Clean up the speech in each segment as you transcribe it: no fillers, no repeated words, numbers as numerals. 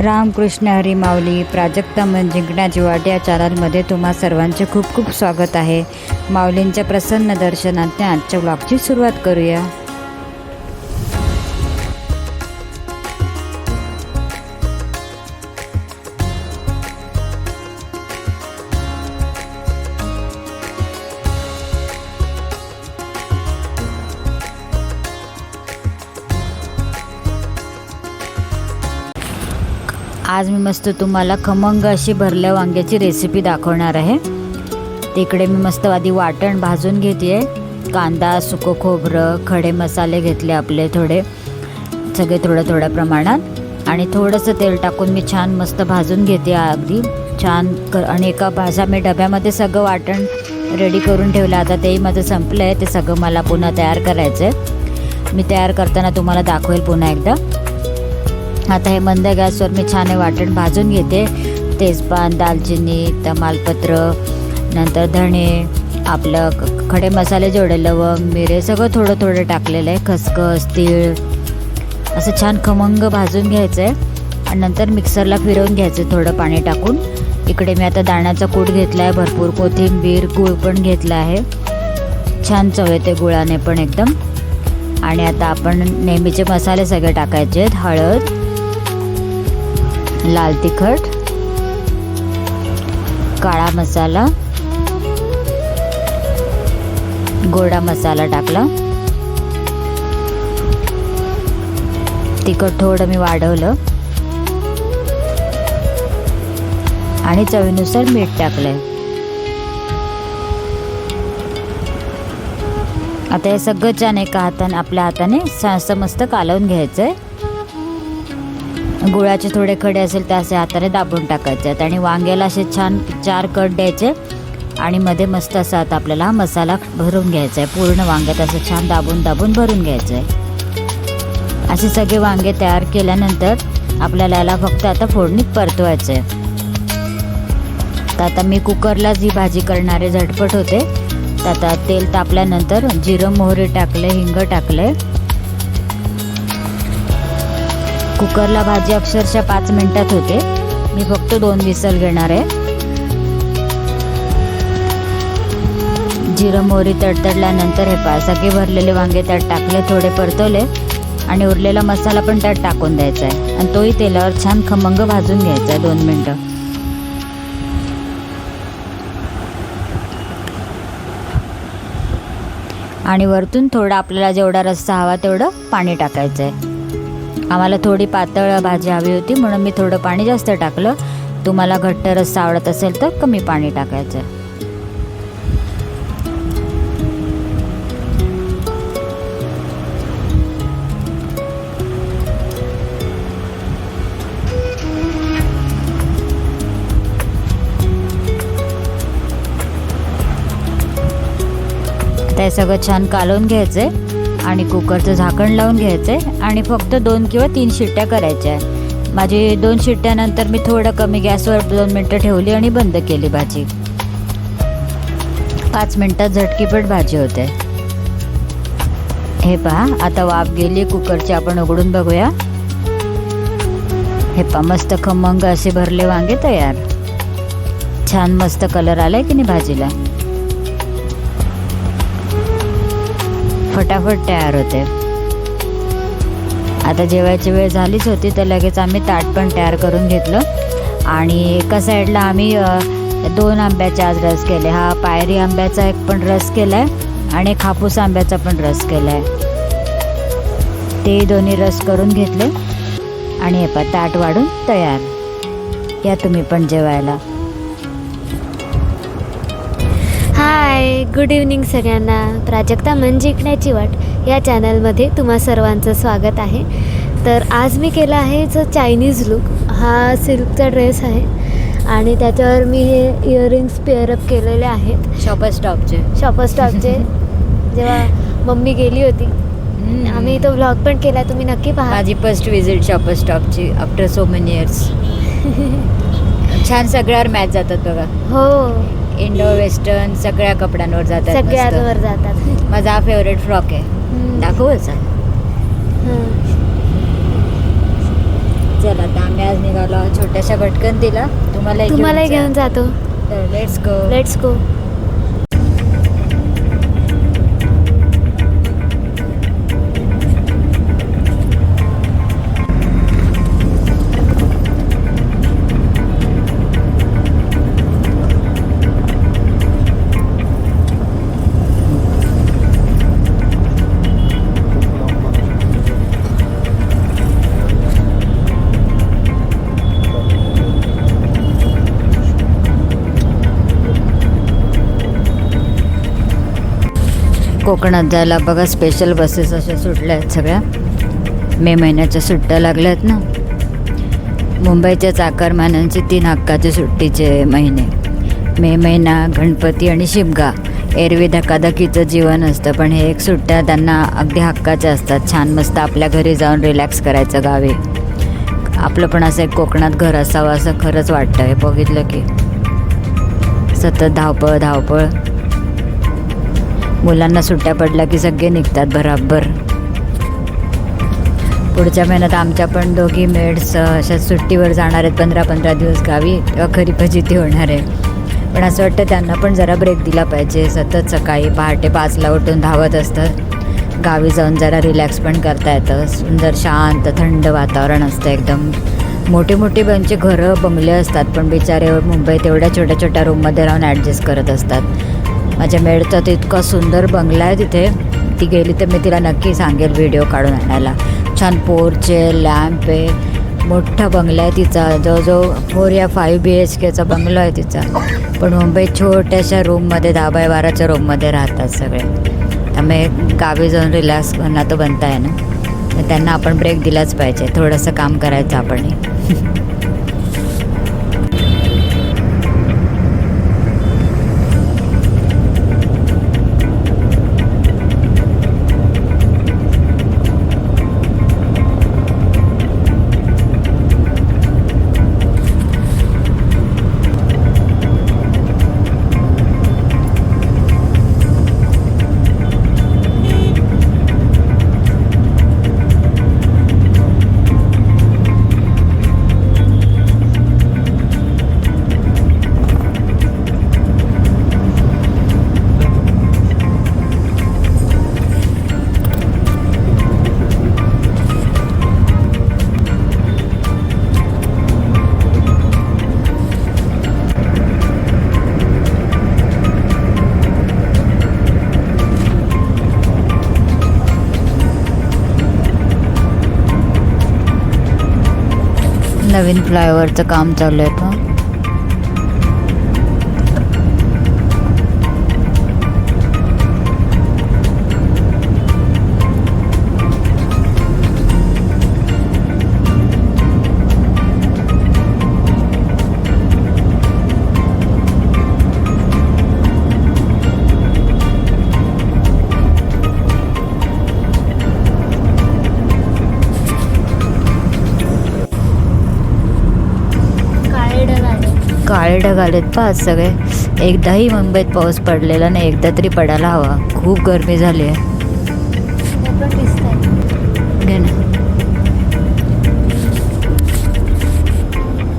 रामकृष्ण हरी माऊली. प्राजक्ता मन जिंकण्याची वाट या चॅनलमध्ये तुम्हा सर्वांचे खूप खूप स्वागत आहे. माऊलींच्या प्रसन्न दर्शनाने आजच्या व्लॉगची सुरुवात करूया. आज मी मस्त तुम्हाला खमंग अशी भरल्या वांग्याची रेसिपी दाखवणार आहे. तिकडे मी मस्त आधी वाटण भाजून घेते आहे. कांदा, सुकं खोबरं, खडे मसाले घेतले आपले थोडे, सगळे थोड्या प्रमाणात, आणि थोडंसं तेल टाकून मी छान मस्त भाजून घेते अगदी छान. आणि एका भाजा मी डब्यामध्ये सगळं वाटण रेडी करून ठेवलं. आता तेही माझं संपलं आहे. ते सगळं मला पुन्हा तयार करायचं आहे. मी तयार करताना तुम्हाला दाखवेल पुन्हा एकदा. आता हे मंद गॅसवर मी छान हे वाटण भाजून घेते. तेजपान, दालचिनी, तमालपत्र, नंतर धणे, आपलं खडे मसाले जेवढे, लवंग, मिरे सगळं थोडं टाकलेलं आहे. खसखस, तीळ असं छान खमंग भाजून घ्यायचं आहे आणि नंतर मिक्सरला फिरवून घ्यायचं थोडं पाणी टाकून. इकडे मी आता दाण्याचा कूट घेतला आहे, भरपूर कोथिंबीर, गूळ पण घेतला आहे. छान चव येते गुळाने पण एकदम. आणि आता आपण नेहमीचे मसाले सगळे टाकायचे आहेत. हळद, लाल तिखट, काळा मसाला, गोडा मसाला टाकला. तिखट थोडं मी वाढवलं आणि चवीनुसार मीठ टाकलंय. आता हे सगळं छान एका हाताने आपल्या हाताने असं मस्त कालवून घ्यायचंय. गुळाचे थोडे खडे असेल तर असे हाताने दाबून टाकायचे आहेत. आणि वांग्याला असे छान 4 कट द्यायचे आणि मध्ये मस्त असा आता आपल्याला हा मसाला भरून घ्यायचा आहे. पूर्ण वांग्यात असं छान दाबून भरून घ्यायचं आहे. असे सगळे वांगे तयार केल्यानंतर आपल्याला याला फक्त आता फोडणीत परतवायचं आहे. तर आता मी कुकरलाच ही भाजी करणारे झटपट होते. तर आता तेल तापल्यानंतर जिरं, मोहरी टाकले, हिंग टाकले. कुकरला भाजी अक्षरशः 5 मिनिटात होते. मी फक्त 2 विसल घेणार आहे. जिरं मोहरी तडतडल्यानंतर हे सगळे भरलेले वांगे त्यात टाकले, थोडे परतवले आणि उरलेला मसाला पण त्यात टाकून द्यायचा आहे आणि तोही तेलावर छान खमंग भाजून घ्यायचा आहे 2 मिनटं. आणि वरतून थोडा आपल्याला जेवढा रस्सा हवा तेवढं पाणी टाकायचं आहे. आम्हाला थोडी पातळ भाजी हवी होती म्हणून मी थोडं पाणी जास्त टाकलं. तुम्हाला घट्ट रस्सा आवडत असेल तर कमी पाणी टाकायचं. ते सगळं छान कालवून घ्यायचंय आणि कुकरचं झाकण लावून घ्यायचंय आणि फक्त 2 किंवा 3 शिट्ट्या करायच्या. माझी 2 शिट्ट्यानंतर मी थोडं कमी गॅसवर 2 मिनटं ठेवली आणि बंद केली भाजी. 5 मिनटात झटकीपट भाजी होते. हे पहा, आता वाफ गेली कुकरची. आपण उघडून बघूया. हे पहा, मस्त खमंग असे भरले वांगे तयार. छान मस्त कलर आलाय की नाही भाजीला. फटाफट तयार होते. आता जेवायची वेळ झालीच होती तर लगेच आम्ही ताट पण तयार करून घेतलं. आणि एका साईडला आम्ही 2 आंब्याचे आज रस केले. हा पायरी आंब्याचा एक पण रस केलाय आणि एक हापूस आंब्याचा पण रस केलाय. ते दोन्ही रस करून घेतले आणि हे ताट वाढून तयार. या तुम्ही पण जेवायला. हाय, गुड इव्हनिंग सगळ्यांना. प्राजक्ता मन जिंकण्याची वाट या चॅनलमध्ये तुम्हा सर्वांचं स्वागत आहे. तर आज मी केला आहे जो चायनीज लुक. हा सिल्कचा ड्रेस आहे आणि त्याच्यावर मी हे इयरिंग्स पेअरअप केलेले आहेत शॉपरस्टॉपचे. जेव्हा मम्मी गेली होती आम्ही तो व्लॉग पण केला, तुम्ही नक्की पहा. माझी फर्स्ट विजिट शॉपरस्टॉपची आफ्टर सो मेनी इयर्स. छान सगळ्यावर मॅच जातात बघा. हो, इंडो वेस्टर्न सगळ्या कपड्यांवर जातात. सगळ्यांवर जातात. माझा हा फेवरेट फ्रॉक आहे. दाखवू असा. चला आता आम्ही आज निघालो छोट्याशा भटकंतीला. तुम्हालाही घेऊन जातो. Let's go. Let's go. कोकणात जायला बघा स्पेशल बसेस अशा सुटल्या आहेत सगळ्या. मे महिन्याच्या सुट्ट्या लागल्या आहेत ना. मुंबईच्या चाकरमान्यांचे 3 हक्काचे सुट्टीचे महिने, मे महिना, गणपती आणि शिमगा. एरवी धकाधकीचं जीवन असतं, पण हे एक सुट्ट्या त्यांना अगदी हक्काच्या असतात. छान मस्त आपल्या घरी जाऊन रिलॅक्स करायचं गावी. आपलं पण असं एक कोकणात घर असावं असं खरंच वाटतं. हे बघितलं की सतत धावपळ धावपळ. मुलांना सुट्ट्या पडल्या की सगळे निघतात बराबर. पुढच्या महिन्यात आमच्या पण दोघी मेड्स अशा सुट्टीवर जाणार आहेत 15-15 दिवस गावी. तेव्हा खरी फजिती होणार आहे. पण असं वाटतं त्यांना पण जरा ब्रेक दिला पाहिजे. सतत सकाळी पहाटे 5ला उठून धावत असतात. गावी जाऊन जरा रिलॅक्स पण करता येतं. सुंदर शांत थंड वातावरण असतं एकदम. मोठे मोठे त्यांचे घरं बंगले असतात, पण बिचारे मुंबईत एवढ्या छोट्या छोट्या रूममध्ये राहून ॲडजस्ट करत असतात. माझ्या मेडचा तर इतका सुंदर बंगला आहे तिथे. ती गेली तर मी तिला नक्की सांगेल व्हिडिओ काढून आणायला. छान पोर्च आहे, लॅम्प आहे, मोठा बंगला आहे तिचा. जवळजवळ 4 या 5 BHKचा बंगला आहे तिचा. पण मुंबईत छोट्याशा रूममध्ये 10x12च्या रूममध्ये राहतात सगळे. त्यामुळे गावी जाऊन रिलॅक्स होणं तो बनता आहे ना. तर त्यांना आपण ब्रेक दिलाच पाहिजे. थोडंसं काम करायचं आपणही. नवीन फ्लायओव्हरचं काम चालू आहे का? काळे ढग आलेत पहा आज सगळे. एकदाही मुंबईत पाऊस पडलेला नाही. एकदा तरी पडायला हवा. खूप गरमी झाली आहे.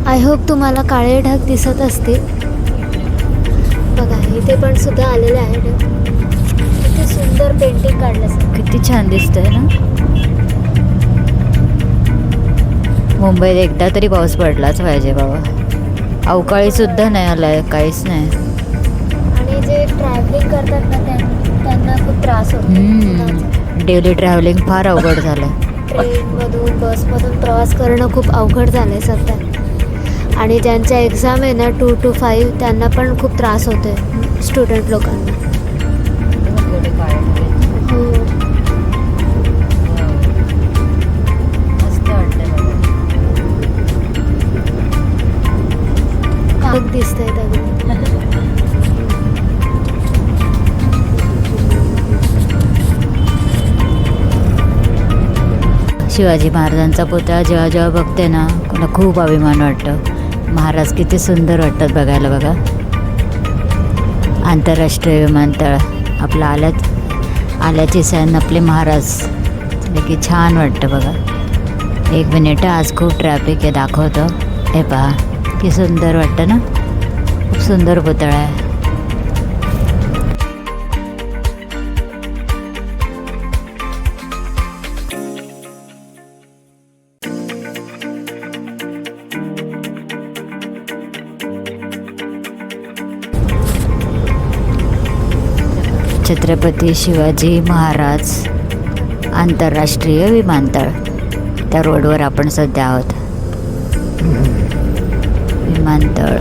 आय होप तुम्हाला काळे ढग दिसत असतील. बघा इथे पण सुद्धा आलेले आहे ढग. किती सुंदर पेंटिंग काढलं. किती छान दिसतंय ना. मुंबईत एकदा तरी पाऊस पडलाच पाहिजे बाबा. अवकाळी सुद्धा नाही आलाय, काहीच नाही. आणि जे ट्रॅव्हलिंग करतात ना त्यांना खूप त्रास होतो. डेली ट्रॅव्हलिंग फार अवघड झालं. ट्रेनमधून बसमधून प्रवास करणं खूप अवघड झालं आहे सध्या. आणि ज्यांच्या एक्झाम आहे ना 2 to 5 त्यांना पण खूप त्रास होतो आहे स्टुडंट लोकांना. दिसतंय शिवाजी महाराजांचा पुतळा जेव्हा जेव्हा बघते ना मला खूप अभिमान वाटतं. महाराज किती सुंदर वाटतात बघायला. बघा आंतरराष्ट्रीय विमानतळ आपलं आल्याची सैन आपले महाराज की छान वाटतं बघा. एक मिनिट, आज खूप ट्रॅफिक आहे दाखवतो. हे पहा की सुंदर वाटतं ना, खूप सुंदर पुतळा आहे. छत्रपती शिवाजी महाराज आंतरराष्ट्रीय विमानतळ, त्या रोडवर आपण सध्या आहोत. विमानतळ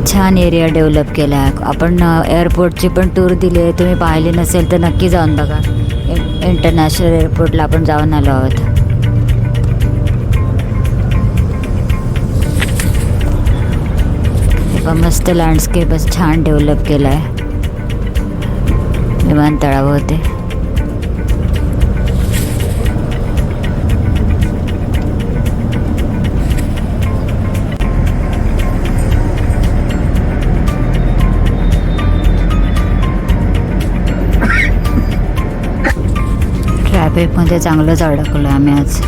छान एरिया डेव्हलप केला आहे. आपण एअरपोर्टची पण टूर दिली आहे, तुम्ही पाहिली नसेल तर नक्की जाऊन बघा. इंटरनॅशनल एअरपोर्टला आपण जाऊन आलो आहोत. मस्त लँडस्केप छान डेव्हलप केला आहे विमानतळावरती. ट्रॅफिकमध्ये चांगलंच अडकलो आम्ही आज.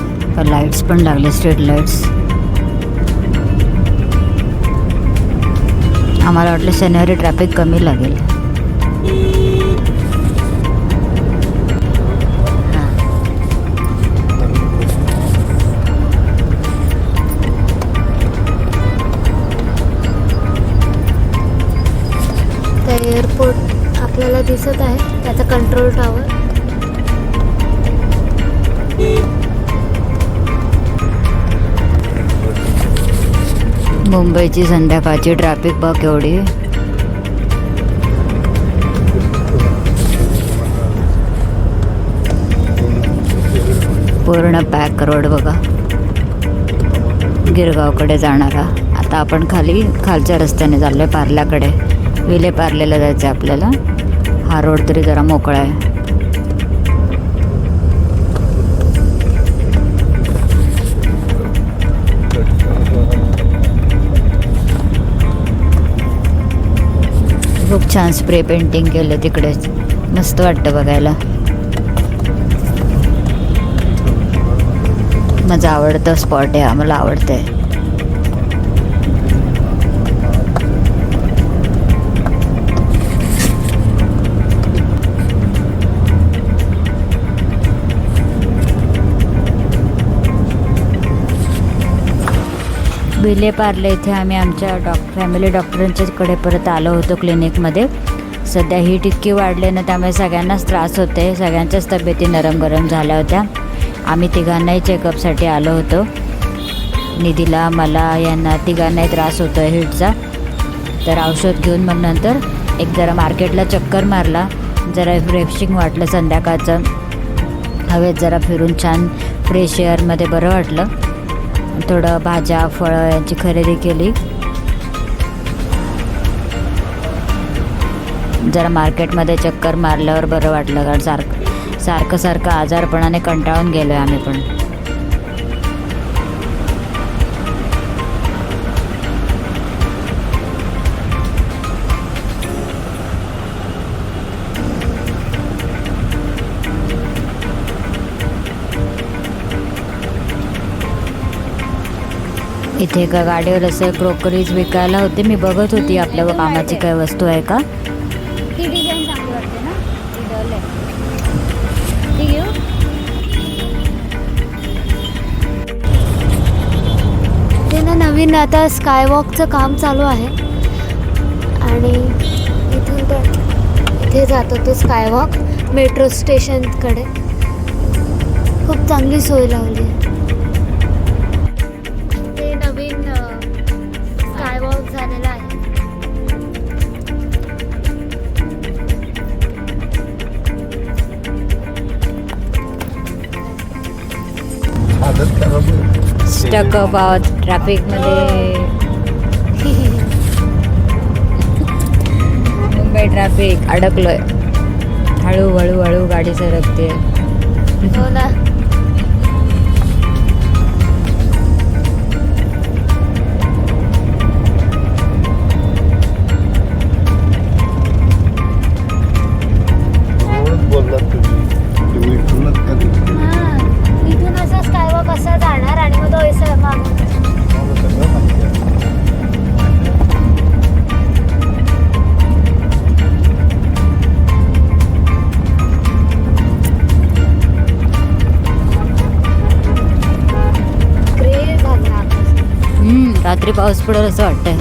लाईट्स पण लागले, स्ट्रीट लाईट्स. आम्हाला वाटलं शनिवारी ट्रॅफिक कमी लागेल. एअरपोर्ट आपल्याला दिसत आहे, त्याचा कंट्रोल टॉवर. मुंबईची संध्याकाळची ट्रॅफिक बघ केवढी. पूर्ण पॅक रोड बघा, गिरगावकडे जाणारा. आता आपण खालच्या रस्त्याने चाललोय पार्ल्याकडे. विले पार्लेला जायचं आहे आपल्याला. हा रोड तरी जरा मोकळा आहे. खूप छान स्प्रे पेंटिंग केलं तिकडे, मस्त वाटतं बघायला. माझं आवडतं स्पॉट आहे, आम्हाला आवडतंय. विले पार्ले इथे आम्ही आमच्या फॅमिली डॉक्टरांच्याकडे परत आलो होतो क्लिनिकमध्ये. सध्या हीट इतकी वाढले ना, त्यामुळे सगळ्यांनाच त्रास होते. सगळ्यांच्याच तब्येती नरम गरम झाल्या होत्या. आम्ही तिघांनाही चेकअपसाठी आलो होतो. निधीला, मला, यांना तिघांनाही त्रास होतो आहे हीटचा. तर औषध घेऊन मग नंतर एक जरा मार्केटला चक्कर मारला. जरा रिफ्रेशिंग वाटलं संध्याकाळचं. हवेत जरा फिरून छान फ्रेश एअरमध्ये बरं वाटलं. थोडं भाज्या फळं यांची खरेदी केली. जरा मार्केटमध्ये चक्कर मारल्यावर बरं वाटलं, कारण सारखं आजारपणाने कंटाळून गेलो आहे आम्ही पण. इथे एका गाडीवर असं क्रोकरीज विकायला होते. मी बघत होती आपल्या कामाची काय वस्तू आहे का. ती डिझाईन चांगली वाटते ना, ती डल आहे. ती घेऊ. ते ना नवीन आता स्कायवॉकचं काम चालू आहे आणि इथून पण इथे जातो तो स्कायवॉक मेट्रो स्टेशनकडे. खूप चांगली सोय लावली आहे. ते नवीन स्कायवॉक झालेलं आहे. स्टक अप आहोत ट्रॅफिकमध्ये. मुंबई ट्रॅफिक अडकलोय. हळूहळू गाडी सरकते. हो ना. इथून असं रात्री पाऊस पडेल असं वाटतंय.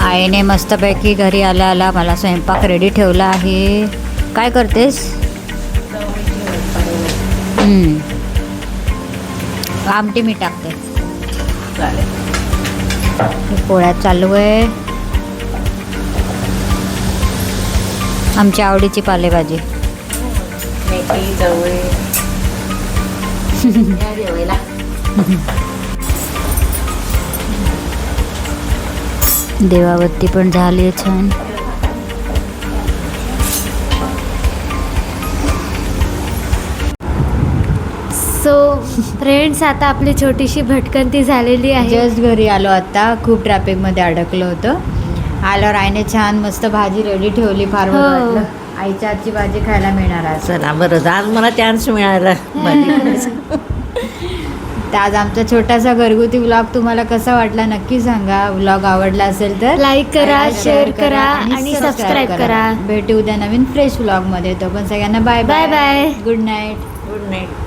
आईने मस्तपैकी घरी आला आला मला स्वयंपाक रेडी ठेवला आहे. काय करतेस? आमटी मी टाकते. पोळ्या चालू आहे. आमच्या आवडीची पालेभाजी. मेथी चवळी देवावत्ती पण झाली आहे छान. सो फ्रेंड्स, आता आपली छोटीशी भटकंती झालेली आहे. जस्ट घरी आलो आता. खूप ट्रॅफिकमध्ये अडकलो होतो. आल्यावर आईने छान मस्त भाजी रेडी ठेवली. फार बरं हो. वाटलं. आईच्या हातची भाजी खायला मिळणार आज. चला बरं, आज मला चान्स मिळाला भाजी करायचा. तर आज आमचा छोटासा घरगुती व्लॉग तुम्हाला कसा वाटला नक्की सांगा. व्लॉग आवडला असेल तर लाईक करा, शेअर करा आणि सबस्क्राईब करा. भेटू उद्या नवीन फ्रेश व्लॉग मध्ये. तो पण सगळ्यांना bye bye bye. Good night. Good night.